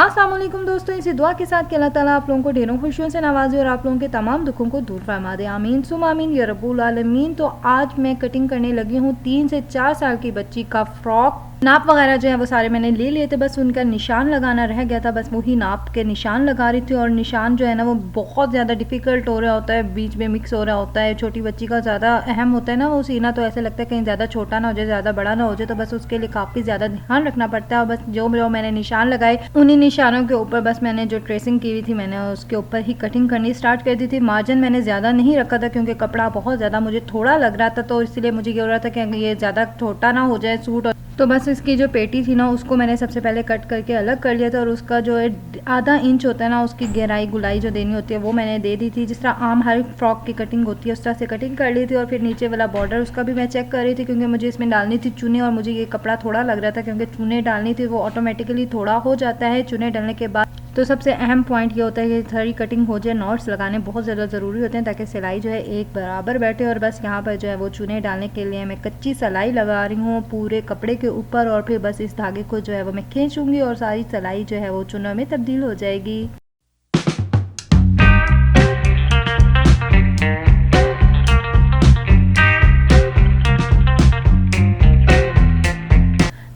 अस्सलाम वालेकुम दोस्तों, इसी दुआ के साथ कि अल्लाह ताला आप लोगों को ढेरों खुशियों से नवाजे और आप लोगों के तमाम दुखों को दूर फरमा दे। आमीन सुम आमीन या रब्बुल आलमीन। तो आज मैं कटिंग करने लगी हूँ 3 से 4 साल की बच्ची का फ्रॉक। नाप वगैरह जो है वो सारे मैंने ले लिए थे, बस उनका निशान लगाना रह गया था। बस वही नाप के निशान लगा रही थी और निशान जो है ना वो बहुत ज़्यादा डिफ़िकल्ट हो रहा होता है, बीच में मिक्स हो रहा होता है। छोटी बच्ची का ज़्यादा अहम होता है ना वो सीना, तो ऐसे लगता है कहीं ज़्यादा छोटा ना हो जाए, ज़्यादा बड़ा ना हो जाए, तो बस उसके लिए काफ़ी ज़्यादा ध्यान रखना पड़ता है। और बस जो मैंने निशान लगाए उन्हीं निशानों के ऊपर बस मैंने जो ट्रेसिंग की हुई थी मैंने उसके ऊपर ही कटिंग करनी स्टार्ट कर दी थी। मार्जिन मैंने ज़्यादा नहीं रखा था क्योंकि कपड़ा बहुत ज़्यादा मुझे थोड़ा लग रहा था, तो इसलिए मुझे ये हो रहा था कि ये ज़्यादा छोटा ना हो जाए सूट। तो बस इसकी जो पेटी थी ना उसको मैंने सबसे पहले कट करके अलग कर लिया था और उसका जो है आधा इंच होता है ना उसकी गहराई गुलाई जो देनी होती है वो मैंने दे दी थी। जिस तरह आम हर फ्रॉक की कटिंग होती है उस तरह से कटिंग कर ली थी। और फिर नीचे वाला बॉर्डर उसका भी मैं चेक कर रही थी क्योंकि मुझे इसमें डालनी थी चुने और मुझे ये कपड़ा थोड़ा लग रहा था क्योंकि चुने डालनी थी, वो ऑटोमेटिकली थोड़ा हो जाता है चुने डालने के बाद। तो सबसे अहम पॉइंट ये होता है कि सारी कटिंग हो जाए। नॉट्स लगाने बहुत ज़्यादा ज़रूरी होते हैं ताकि सिलाई जो है एक बराबर बैठे। और बस यहाँ पर जो है वो चुने डालने के लिए मैं कच्ची सिलाई लगा रही हूँ पूरे कपड़े के ऊपर और फिर बस इस धागे को जो है वो मैं खींचूंगी और सारी सिलाई जो है वो चुनों में तब्दील हो जाएगी।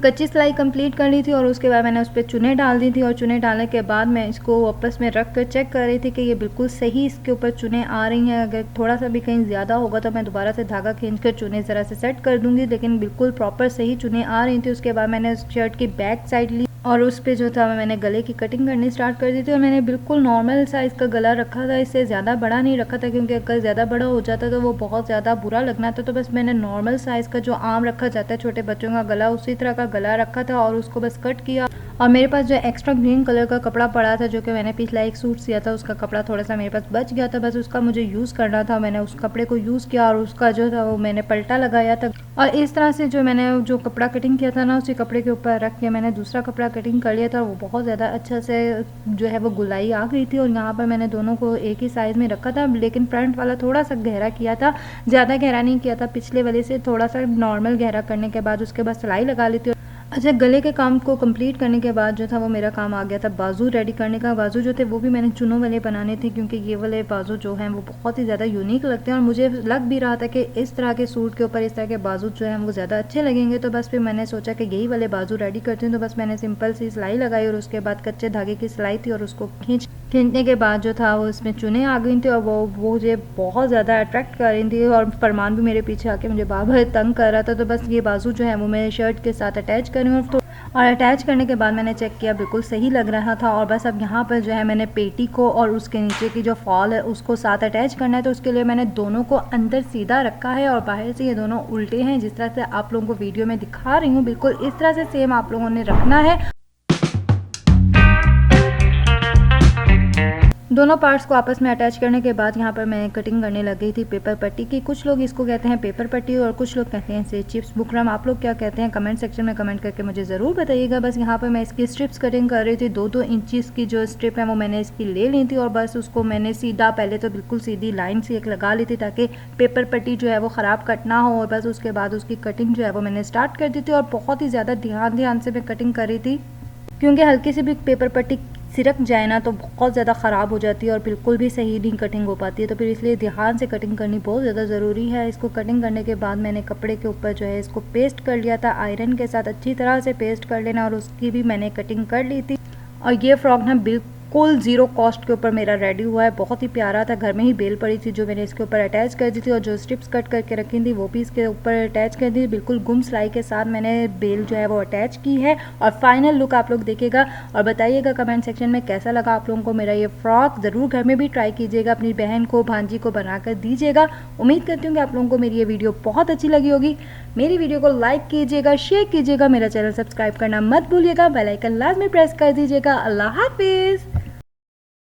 कच्ची सिलाई कंप्लीट कर ली थी और उसके बाद मैंने उस पर चुने डाल दी थी और चुने डालने के बाद मैं इसको वापस में रख कर चेक कर रही थी कि ये बिल्कुल सही इसके ऊपर चुने आ रही हैं। अगर थोड़ा सा भी कहीं ज़्यादा होगा तो मैं दोबारा से धागा खींच कर चुने ज़रा से सेट कर दूंगी, लेकिन बिल्कुल प्रॉपर सही चुने आ रही थी। उसके बाद मैंने उस शर्ट की बैक साइड ली और उस पे जो था मैंने गले की कटिंग करनी स्टार्ट कर दी थी। और मैंने बिल्कुल नॉर्मल साइज़ का गला रखा था, इससे ज़्यादा बड़ा नहीं रखा था क्योंकि अगर ज़्यादा बड़ा हो जाता तो वो बहुत ज़्यादा बुरा लगना था। तो बस मैंने नॉर्मल साइज़ का जो आम रखा जाता है छोटे बच्चों का गला, उसी तरह का गला रखा था और उसको बस कट किया। और मेरे पास जो एक्स्ट्रा ग्रीन कलर का कपड़ा पड़ा था जो कि मैंने पिछला एक सूट सिया था, उसका कपड़ा थोड़ा सा मेरे पास बच गया था, बस उसका मुझे यूज़ करना था। मैंने उस कपड़े को यूज़ किया और उसका जो था वो मैंने पलटा लगाया था। और इस तरह से जो मैंने जो कपड़ा कटिंग किया था ना उसी कपड़े के ऊपर रख के मैंने दूसरा कपड़ा कटिंग कर लिया था। वो बहुत ज़्यादा अच्छा से जो है वो गुलाई आ गई थी। और यहाँ पर मैंने दोनों को एक ही साइज़ में रखा था, लेकिन फ्रंट वाला थोड़ा सा गहरा किया था, ज़्यादा गहरा नहीं किया था, पिछले वाले से थोड़ा सा नॉर्मल गहरा करने के बाद उसके बाद सिलाई लगा ली थी। अच्छा, गले के काम को कंप्लीट करने के बाद जो था वो मेरा काम आ गया था बाजू रेडी करने का। बाजू जो थे वो भी मैंने चुनों वाले बनाने थे क्योंकि ये वाले बाजू जो हैं वो बहुत ही ज़्यादा यूनिक लगते हैं और मुझे लग भी रहा था कि इस तरह के सूट के ऊपर इस तरह के बाजू जो हैं वो ज़्यादा अच्छे लगेंगे। तो बस फिर मैंने सोचा कि यही वाले बाजू रेडी करती हूँ। तो बस मैंने सिंपल सी सिलाई लगाई और उसके बाद कच्चे धागे की सिलाई थी और उसको खींचने के बाद जो था वो इसमें चुने आ गई थी और वो मुझे बहुत ज़्यादा अट्रैक्ट कर रही थी। और फरमान भी मेरे पीछे आके मुझे बार बार तंग कर रहा था। तो बस ये बाजू जो है वो मैं शर्ट के साथ अटैच कर रही हूँ और अटैच करने के बाद मैंने चेक किया बिल्कुल सही लग रहा था। और बस अब यहाँ पर जो है मैंने पेटी को और उसके नीचे की जो फॉल है उसको साथ अटैच करना है। तो उसके लिए मैंने दोनों को अंदर सीधा रखा है और बाहर से ये दोनों उल्टे हैं, जिस तरह से आप लोगों को वीडियो में दिखा रही हूँ बिल्कुल इस तरह से सेम आप लोगों ने रखना है। दोनों पार्ट्स को आपस में अटैच करने के बाद यहाँ पर मैं कटिंग करने लग गई थी पेपर पट्टी की। कुछ लोग इसको कहते हैं पेपर पट्टी और कुछ लोग कहते हैं इसे चिप्स बुकरम। आप लोग क्या कहते हैं कमेंट सेक्शन में कमेंट करके मुझे ज़रूर बताइएगा। बस यहाँ पर मैं इसकी स्ट्रिप्स कटिंग कर रही थी। 2-2 इंचज़ की जो स्ट्रिप है वो मैंने इसकी ले ली थी और बस उसको मैंने सीधा पहले तो बिल्कुल सीधी लाइन से एक लगा ली थी ताकि पेपर पट्टी जो है वो ख़राब कट ना हो। और बस उसके बाद उसकी कटिंग जो है वो मैंने स्टार्ट कर दी थी और बहुत ही ज़्यादा ध्यान से मैं कटिंग कर रही थी क्योंकि हल्की सी भी पेपर पट्टी सिरक जाए ना तो बहुत ज़्यादा ख़राब हो जाती है और बिल्कुल भी सही नहीं कटिंग हो पाती है। तो फिर इसलिए ध्यान से कटिंग करनी बहुत ज़्यादा ज़रूरी है। इसको कटिंग करने के बाद मैंने कपड़े के ऊपर जो है इसको पेस्ट कर लिया था, आयरन के साथ अच्छी तरह से पेस्ट कर लेना और उसकी भी मैंने कटिंग कर ली थी। और ये फ्रॉक ना बिल्कुल 0 कॉस्ट के ऊपर मेरा रेडी हुआ है, बहुत ही प्यारा था। घर में ही बेल पड़ी थी जो मैंने इसके ऊपर अटैच कर दी थी और जो स्ट्रिप्स कट करके रखी थी वो भी इसके ऊपर अटैच कर दी। बिल्कुल गुम सिलाई के साथ मैंने बेल जो है वो अटैच की है और फाइनल लुक आप लोग देखिएगा और बताइएगा कमेंट सेक्शन में कैसा लगा आप लोगों को मेरा ये फ्रॉक। ज़रूर घर में भी ट्राई कीजिएगा, अपनी बहन को भांजी को बनाकर दीजिएगा। उम्मीद करती हूँ कि आप लोगों को मेरी ये वीडियो बहुत अच्छी लगी होगी। मेरी वीडियो को लाइक कीजिएगा, शेयर कीजिएगा, मेरा चैनल सब्सक्राइब करना मत भूलिएगा, बेल आइकन लाजमी प्रेस कर दीजिएगा। अल्लाह हाफिज़।